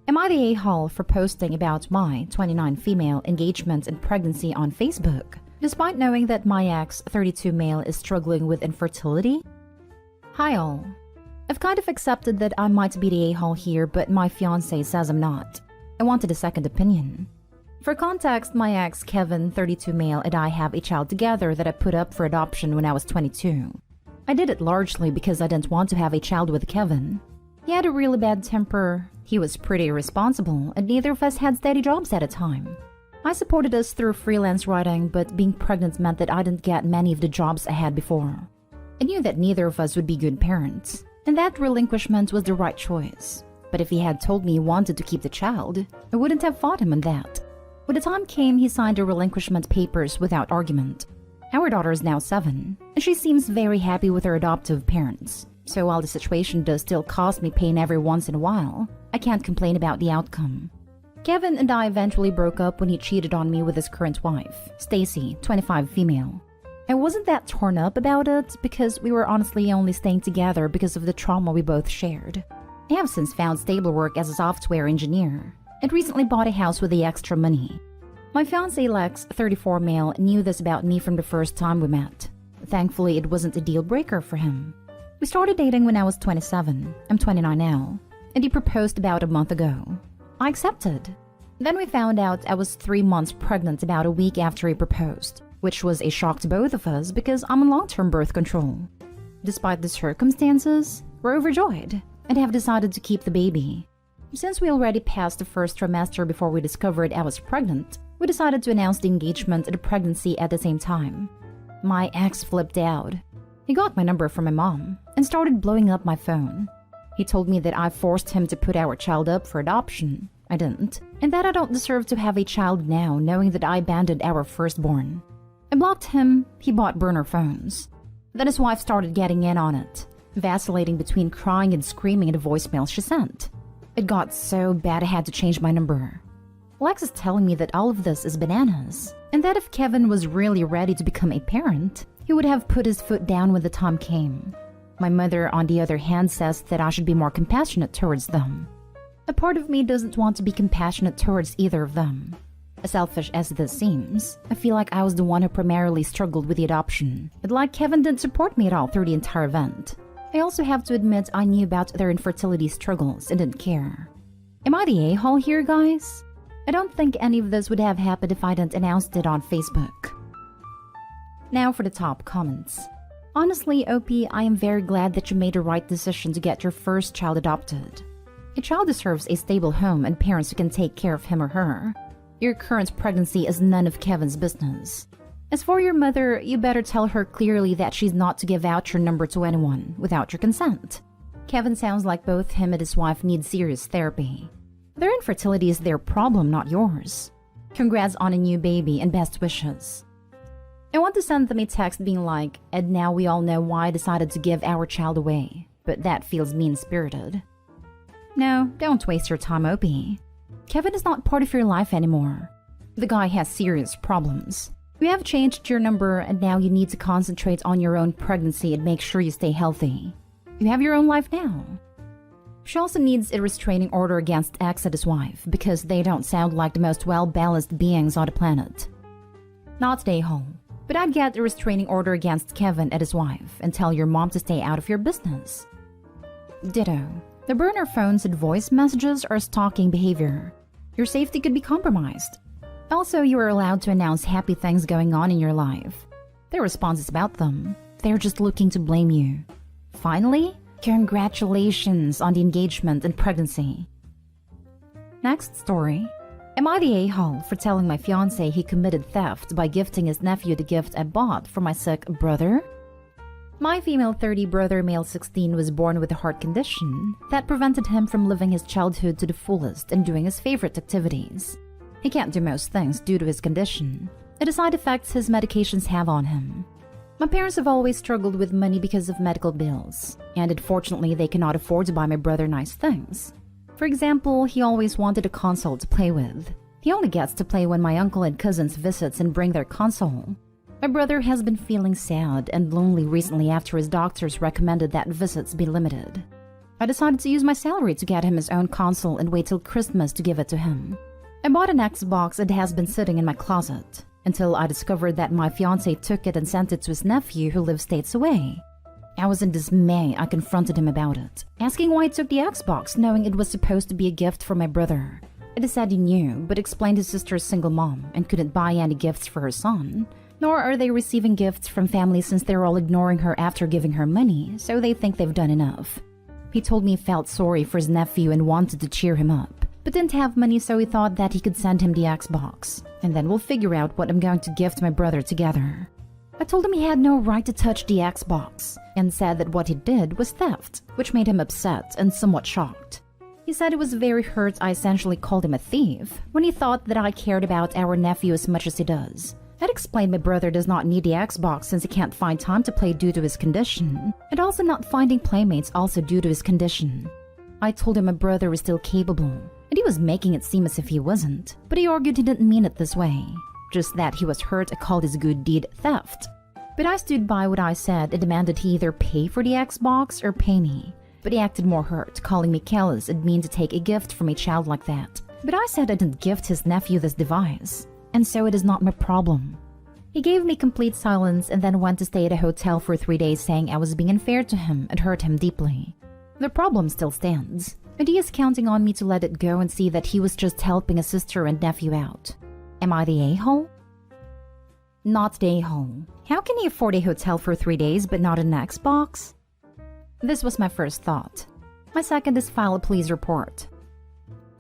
Am I the a-hole for posting about my 29 female engagement and pregnancy on Facebook, despite knowing that my ex 32 male is struggling with infertility? Hi all. I've kind of accepted that I might be the a-hole here, but my fiancé says I'm not. I wanted a second opinion. For context, my ex Kevin, 32 male, and I have a child together that I put up for adoption when I was 22. I did it largely because I didn't want to have a child with Kevin. He had a really bad temper, he was pretty irresponsible, and neither of us had steady jobs at a time. I supported us through freelance writing, but being pregnant meant that I didn't get many of the jobs I had before. I knew that neither of us would be good parents, and that relinquishment was the right choice. But if he had told me he wanted to keep the child, I wouldn't have fought him on that. When the time came, he signed the relinquishment papers without argument. Our daughter is now 7, and she seems very happy with her adoptive parents. So while the situation does still cause me pain every once in a while, I can't complain about the outcome. Kevin and I eventually broke up when he cheated on me with his current wife, Stacy, 25 female. I wasn't that torn up about it because we were honestly only staying together because of the trauma we both shared. I have since found stable work as a software engineer and recently bought a house with the extra money. My fiancé Lex, 34 male, knew this about me from the first time we met. Thankfully, it wasn't a deal breaker for him. We started dating when I was 27, I'm 29 now, and he proposed about a month ago. I accepted. Then we found out I was 3 months pregnant about a week after he proposed, which was a shock to both of us because I'm on long-term birth control. Despite the circumstances, we're overjoyed and have decided to keep the baby. Since we already passed the first trimester before we discovered I was pregnant, we decided to announce the engagement and the pregnancy at the same time. My ex flipped out. He got my number from my mom and started blowing up my phone. He told me that I forced him to put our child up for adoption. I didn't, and that I don't deserve to have a child now, knowing that I abandoned our firstborn. I blocked him, he bought burner phones. Then his wife started getting in on it, vacillating between crying and screaming at the voicemail she sent. It got so bad I had to change my number. Lex is telling me that all of this is bananas, and that if Kevin was really ready to become a parent, he would have put his foot down when the time came. My mother, on the other hand, says that I should be more compassionate towards them. A part of me doesn't want to be compassionate towards either of them. As selfish as this seems, I feel like I was the one who primarily struggled with the adoption, but like Kevin didn't support me at all through the entire event. I also have to admit I knew about their infertility struggles and didn't care. Am I the a-hole here, guys? I don't think any of this would have happened if I didn't announce it on Facebook. Now for the top comments. Honestly, OP, I am very glad that you made the right decision to get your first child adopted. A child deserves a stable home and parents who can take care of him or her. Your current pregnancy is none of Kevin's business. As for your mother, you better tell her clearly that she's not to give out your number to anyone without your consent. Kevin sounds like both him and his wife need serious therapy. Their infertility is their problem, not yours. Congrats on a new baby and best wishes. I want to send them a text being like, and now we all know why I decided to give our child away, but that feels mean-spirited. No, don't waste your time, OP. Kevin is not part of your life anymore. The guy has serious problems. You have changed your number and now you need to concentrate on your own pregnancy and make sure you stay healthy. You have your own life now. She also needs a restraining order against X and his wife because they don't sound like the most well-balanced beings on the planet. Not the a-hole, but I'd get a restraining order against Kevin and his wife and tell your mom to stay out of your business. Ditto. The burner phones and voice messages are stalking behavior. Your safety could be compromised. Also, you are allowed to announce happy things going on in your life. Their response is about them. They're just looking to blame you. Finally, congratulations on the engagement and pregnancy. Next story. Am I the a-hole for telling my fiancé he committed theft by gifting his nephew the gift I bought for my sick brother? My female 30 brother, male 16, was born with a heart condition that prevented him from living his childhood to the fullest and doing his favorite activities. He can't do most things due to his condition and the side effects his medications have on him. My parents have always struggled with money because of medical bills, and unfortunately they cannot afford to buy my brother nice things. For example, he always wanted a console to play with. He only gets to play when my uncle and cousins visits and bring their console. My brother has been feeling sad and lonely recently after his doctors recommended that visits be limited. I decided to use my salary to get him his own console and wait till Christmas to give it to him. I bought an Xbox that has been sitting in my closet until I discovered that my fiancé took it and sent it to his nephew who lives states away. I was in dismay. I confronted him about it, asking why he took the Xbox, knowing it was supposed to be a gift for my brother. He said he knew, but explained his sister's single mom and couldn't buy any gifts for her son. Nor are they receiving gifts from family since they're all ignoring her after giving her money, so they think they've done enough. He told me he felt sorry for his nephew and wanted to cheer him up, but didn't have money, so he thought that he could send him the Xbox, and then we'll figure out what I'm going to gift my brother together. I told him he had no right to touch the Xbox, and said that what he did was theft, which made him upset and somewhat shocked. He said he was very hurt I essentially called him a thief, when he thought that I cared about our nephew as much as he does. I'd explained my brother does not need the Xbox since he can't find time to play due to his condition, and also not finding playmates also due to his condition. I told him my brother was still capable, and he was making it seem as if he wasn't, but he argued he didn't mean it this way. Just that he was hurt I called his good deed theft. But I stood by what I said and demanded he either pay for the Xbox or pay me. But he acted more hurt, calling me careless and mean to take a gift from a child like that. But I said I didn't gift his nephew this device, and so it is not my problem. He gave me complete silence and then went to stay at a hotel for 3 days, saying I was being unfair to him and hurt him deeply. The problem still stands, and he is counting on me to let it go and see that he was just helping a sister and nephew out. Am I the a-hole? Not the a-hole. How can he afford a hotel for 3 days but not an Xbox? This was my first thought. My second is file a police report.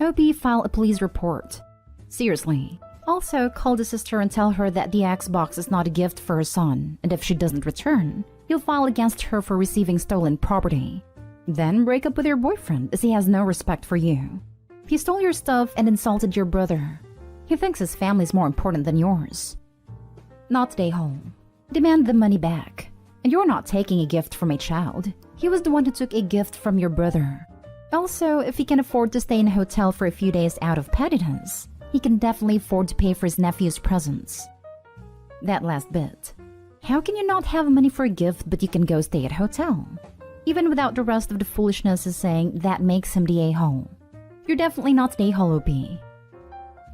OP, file a police report. Seriously. Also, call the sister and tell her that the Xbox is not a gift for her son, and if she doesn't return, you'll file against her for receiving stolen property. Then break up with your boyfriend, as he has no respect for you. He stole your stuff and insulted your brother. He thinks his family is more important than yours. Not stay home. Demand the money back. And you're not taking a gift from a child. He was the one who took a gift from your brother. Also, if he can afford to stay in a hotel for a few days out of pettiness, he can definitely afford to pay for his nephew's presents. That last bit. How can you not have money for a gift but you can go stay at a hotel? Even without the rest of the foolishness is saying that makes him the a-hole. You're definitely not the a-hole, OP.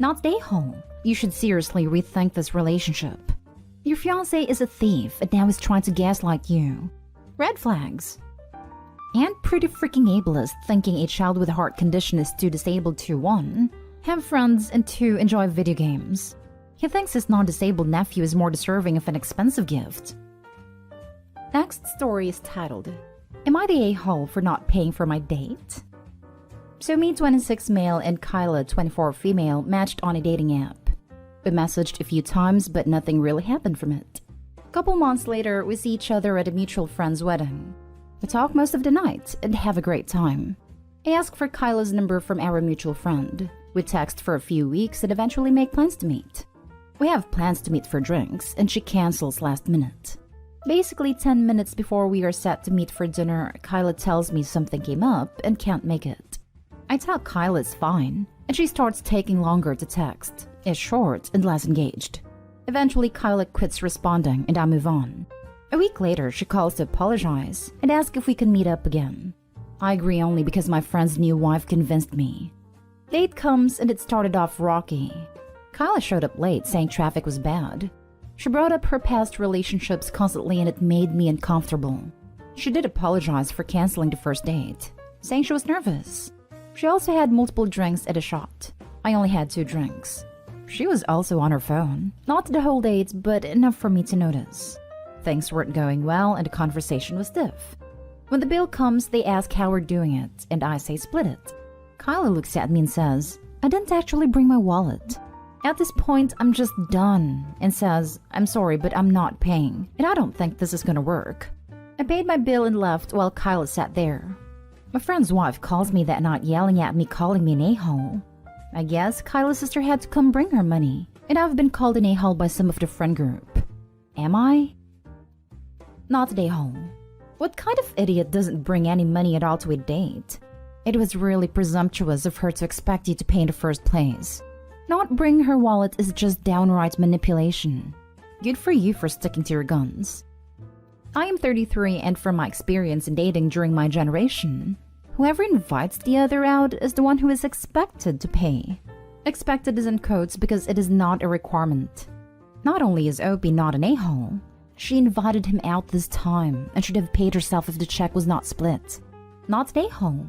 Not the a-hole. You should seriously rethink this relationship. Your fiancé is a thief and now is trying to gaslight you. Red flags. And pretty freaking ableist, thinking a child with a heart condition is too disabled to 1. Have friends, and 2. Enjoy video games. He thinks his non-disabled nephew is more deserving of an expensive gift. Next story is titled, Am I the a-hole for not paying for my date? So me, 26 male, and Kyla, 24 female, matched on a dating app. We messaged a few times, but nothing really happened from it. Couple months later, we see each other at a mutual friend's wedding. We talk most of the night and have a great time. I ask for Kyla's number from our mutual friend. We text for a few weeks and eventually make plans to meet. We have plans to meet for drinks, and she cancels last minute. Basically, 10 minutes before we are set to meet for dinner, Kyla tells me something came up and can't make it. I tell Kyla it's fine, and she starts taking longer to text, is short and less engaged. Eventually, Kyla quits responding and I move on. A week later, she calls to apologize and ask if we can meet up again. I agree only because my friend's new wife convinced me. Date comes and it started off rocky. Kyla showed up late saying traffic was bad. She brought up her past relationships constantly and it made me uncomfortable. She did apologize for canceling the first date, saying she was nervous. She also had multiple drinks at a shot. I only had 2 drinks. She was also on her phone. Not the whole date, but enough for me to notice. Things weren't going well and the conversation was stiff. When the bill comes, they ask how we're doing it, and I say split it. Kyla looks at me and says, I didn't actually bring my wallet. At this point, I'm just done, and says, I'm sorry, but I'm not paying, and I don't think this is gonna work. I paid my bill and left while Kyla sat there. My friend's wife calls me that night yelling at me, calling me an a-hole. I guess Kyla's sister had to come bring her money, and I've been called an a-hole by some of the friend group. Am I? Not an a-hole. What kind of idiot doesn't bring any money at all to a date? It was really presumptuous of her to expect you to pay in the first place. Not bringing her wallet is just downright manipulation. Good for you for sticking to your guns. I am 33, and from my experience in dating during my generation, Whoever invites the other out is the one who is expected to pay. Expected is in quotes because it is not a requirement. Not only is Opie not an a-hole, she invited him out this time and should have paid herself if the check was not split. Not an a-hole.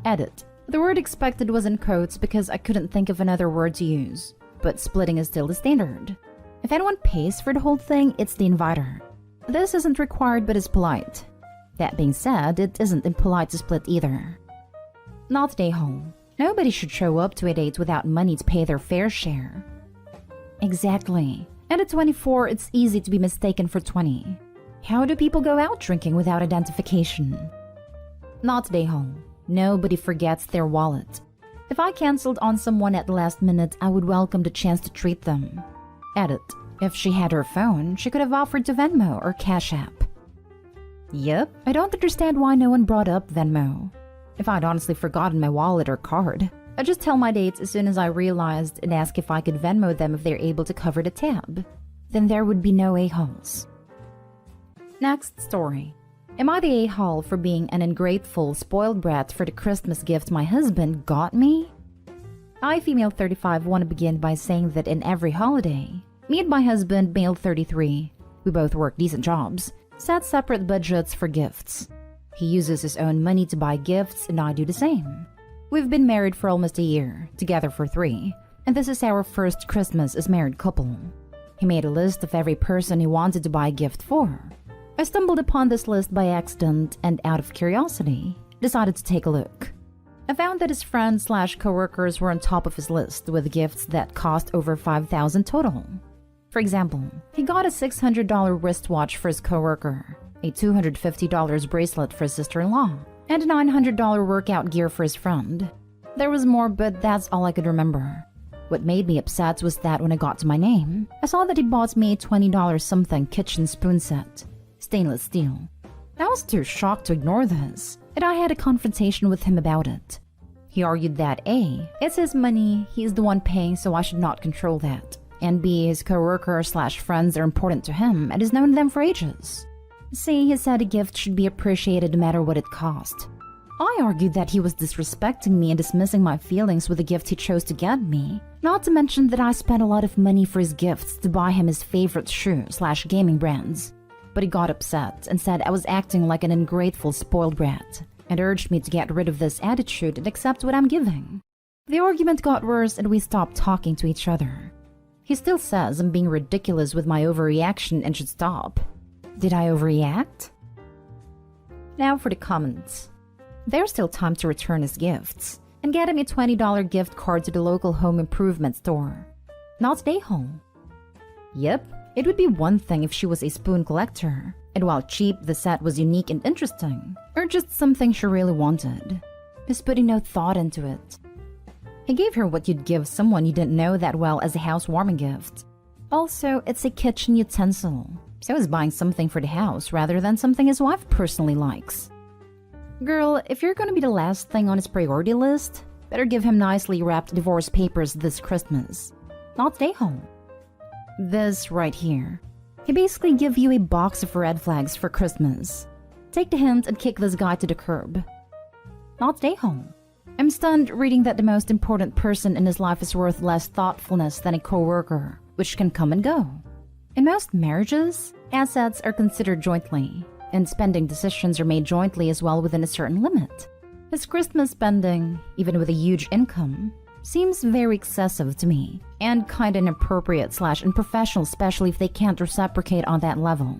Edit. The word expected was in quotes because I couldn't think of another word to use, but splitting is still the standard. If anyone pays for the whole thing, it's the inviter. This isn't required but is polite. That being said, it isn't impolite to split either. Not an a-hole. Nobody should show up to a date without money to pay their fair share. Exactly. And at 24, it's easy to be mistaken for 20. How do people go out drinking without identification? Not an a-hole. Nobody forgets their wallet. If I canceled on someone at the last minute, I would welcome the chance to treat them. Edit. If she had her phone, she could have offered to Venmo or Cash App. Yep, I don't understand why no one brought up Venmo. If I'd honestly forgotten my wallet or card, I'd just tell my dates as soon as I realized and ask if I could Venmo them if they're able to cover the tab. Then there would be no a-holes. Next story. Am I the a-hole for being an ungrateful, spoiled brat for the Christmas gift my husband got me? I, female 35, want to begin by saying that in every holiday, me and my husband, male 33, we both work decent jobs, set separate budgets for gifts. He uses his own money to buy gifts and I do the same. We've been married for almost a year, together for 3, and this is our first Christmas as married couple. He made a list of every person he wanted to buy a gift for. I stumbled upon this list by accident and out of curiosity, decided to take a look. I found that his friends/coworkers were on top of his list with gifts that cost over $5,000 total. For example, he got a $600 wristwatch for his coworker, a $250 bracelet for his sister-in-law, and a $900 workout gear for his friend. There was more, but that's all I could remember. What made me upset was that when I got to my name, I saw that he bought me a $20 something kitchen spoon set, stainless steel. I was too shocked to ignore this, and I had a confrontation with him about it. He argued that A, it's his money, he's the one paying, so I should not control that, and B, his coworker/friends are important to him and has known them for ages. C, he said a gift should be appreciated no matter what it cost. I argued that he was disrespecting me and dismissing my feelings with the gift he chose to get me, not to mention that I spent a lot of money for his gifts to buy him his favorite shoe/gaming brands. But he got upset and said I was acting like an ungrateful spoiled brat and urged me to get rid of this attitude and accept what I'm giving. The argument got worse and we stopped talking to each other. He still says I'm being ridiculous with my overreaction and should stop. Did I overreact? Now for the comments. There's still time to return his gifts and get him a $20 gift card to the local home improvement store. Not an a-hole. Yep. It would be one thing if she was a spoon collector, and while cheap, the set was unique and interesting, or just something she really wanted. Just putting no thought into it. He gave her what you'd give someone you didn't know that well as a housewarming gift. Also, it's a kitchen utensil, so he's buying something for the house rather than something his wife personally likes. Girl, if you're gonna be the last thing on his priority list, better give him nicely wrapped divorce papers this Christmas. Not an a-hole. This right here. He basically give you a box of red flags for Christmas. Take the hint and kick this guy to the curb. Not an a-hole. I'm stunned reading that the most important person in his life is worth less thoughtfulness than a coworker, which can come and go. In most marriages, assets are considered jointly, and spending decisions are made jointly as well within a certain limit. His Christmas spending, even with a huge income, seems very excessive to me, and kinda inappropriate/unprofessional, especially if they can't reciprocate on that level.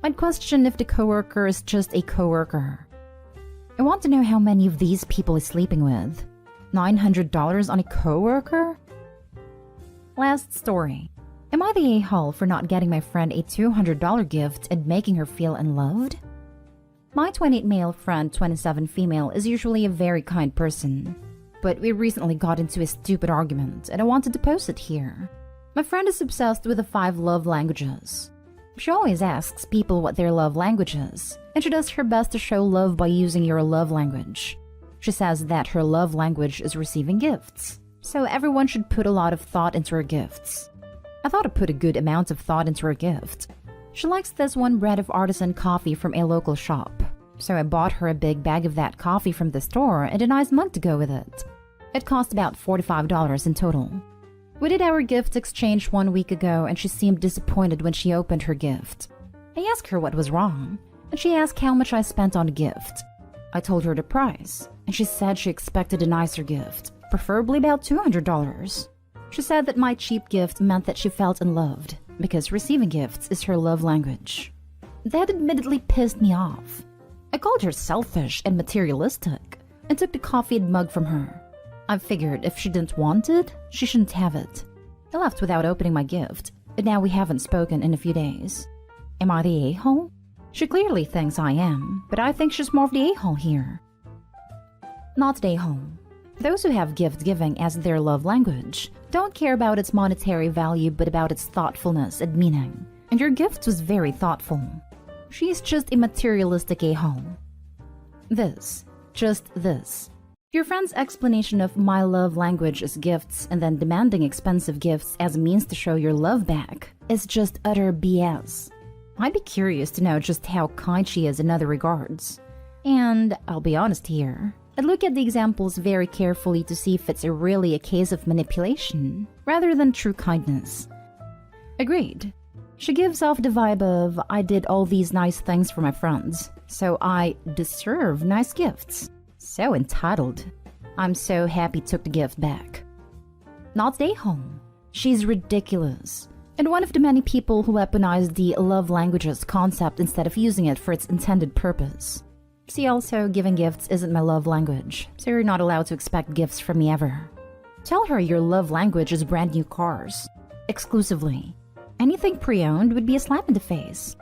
I'd question if the coworker is just a coworker. I want to know how many of these people he's sleeping with. $900 on a coworker? Last story. Am I the a-hole for not getting my friend a $200 gift and making her feel unloved? My 28 male friend, 27 female, is usually a very kind person. But we recently got into a stupid argument, and I wanted to post it here. My friend is obsessed with the 5 love languages. She always asks people what their love language is, and she does her best to show love by using your love language. She says that her love language is receiving gifts, so everyone should put a lot of thought into her gifts. I thought I put a good amount of thought into her gift. She likes this one brand of artisan coffee from a local shop, So I bought her a big bag of that coffee from the store and a nice mug to go with it. It cost about $45 in total. We did our gift exchange 1 week ago and she seemed disappointed when she opened her gift. I asked her what was wrong, and she asked how much I spent on the gift. I told her the price, and she said she expected a nicer gift, preferably about $200. She said that my cheap gift meant that she felt unloved, because receiving gifts is her love language. That admittedly pissed me off. I called her selfish and materialistic, and took the coffee and mug from her. I figured if she didn't want it, she shouldn't have it. I left without opening my gift, and now we haven't spoken in a few days. Am I the a-hole? She clearly thinks I am, but I think she's more of the a-hole here. Not the a-hole. Those who have gift-giving as their love language don't care about its monetary value but about its thoughtfulness and meaning. And your gift was very thoughtful. She's just a materialistic a-hole. Just this. Your friend's explanation of my love language is gifts and then demanding expensive gifts as a means to show your love back is just utter BS. I'd be curious to know just how kind she is in other regards. And I'll be honest here, I'd look at the examples very carefully to see if it's really a case of manipulation rather than true kindness. Agreed. She gives off the vibe of, I did all these nice things for my friends, so I deserve nice gifts. So entitled. I'm so happy took the gift back. Not stay home. She's ridiculous. And one of the many people who weaponize the love languages concept instead of using it for its intended purpose. See also, giving gifts isn't my love language, so you're not allowed to expect gifts from me ever. Tell her your love language is brand new cars. Exclusively. Anything pre-owned would be a slap in the face.